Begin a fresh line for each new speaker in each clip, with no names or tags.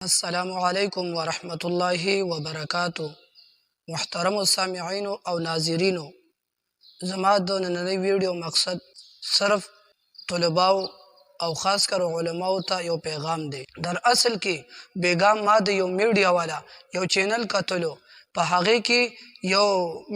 السلام علیکم ورحمت الله وبرکاتو. محترم سامعین او ناظرین، زما د نننۍ ویډیو مقصد صرف طلباو او خاص کر علماو ته یو پیغام دی. در اصل کې بیګام ما د یو میډیا والا یو چینل کتلو، په هغه کې یو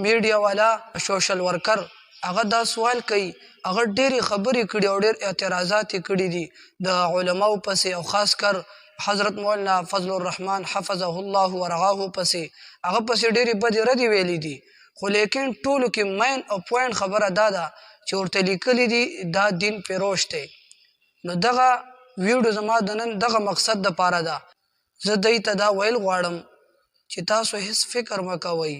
میډیا والا سوشل ورکر هغه دا سوال کوي، هغه ډېرې خبرې کړي او ډېر اعتراضات یې کړي دي د علماو پسې او خاص کر حضرت مولانا فضل الرحمن حفظه الله ورعاه پسې هغه پسې ډېرې بدې ردې ویلي دي، خو لیکن ټولو کې مین او پوینټ خبره دا ده چې ورته لیکلي دي دا دین فروش دی. نو دغه ویډیو زما د نن دغه مقصد دپاره ده. زه دوی ته دا ویل غواړم چې تاسو هیڅ فکر مه کوئ،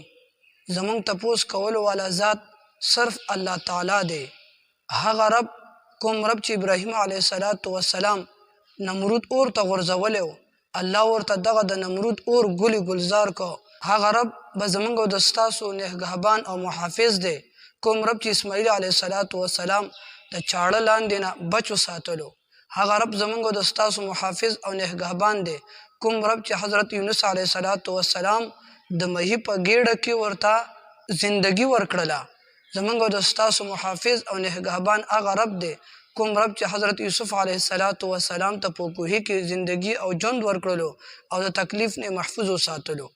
زموږ تپوس کولو والا ذات صرف الله تعالی دی. هغه رب کوم رب چې ابراهیم علیه السلام نمرود اور ته غورځولی و، الله ورته دغه د نمرود اور ګلې گلزار کو. هغه رب به زموږ او د ستاسو نگهبان او محافظ دی. کوم رب چې اسماعیل علیه السلام د چاړه لاندې نه بچو ساتلو، هغه رب زموږ او د ستاسو محافظ او نگهبان دی. کوم رب چې حضرت یونس علیه السلام د مهي په ګېډه کې ورته زندگی ورکړله، زموږ او د ستاسو محافظ او نگهبان هغه رب دی. کوم رب چې حضرت یوسف علیه السلام ته په کوهي کې زندگی او ژوند ورکړلو او د تکلیف نه محفوظ وساتلو.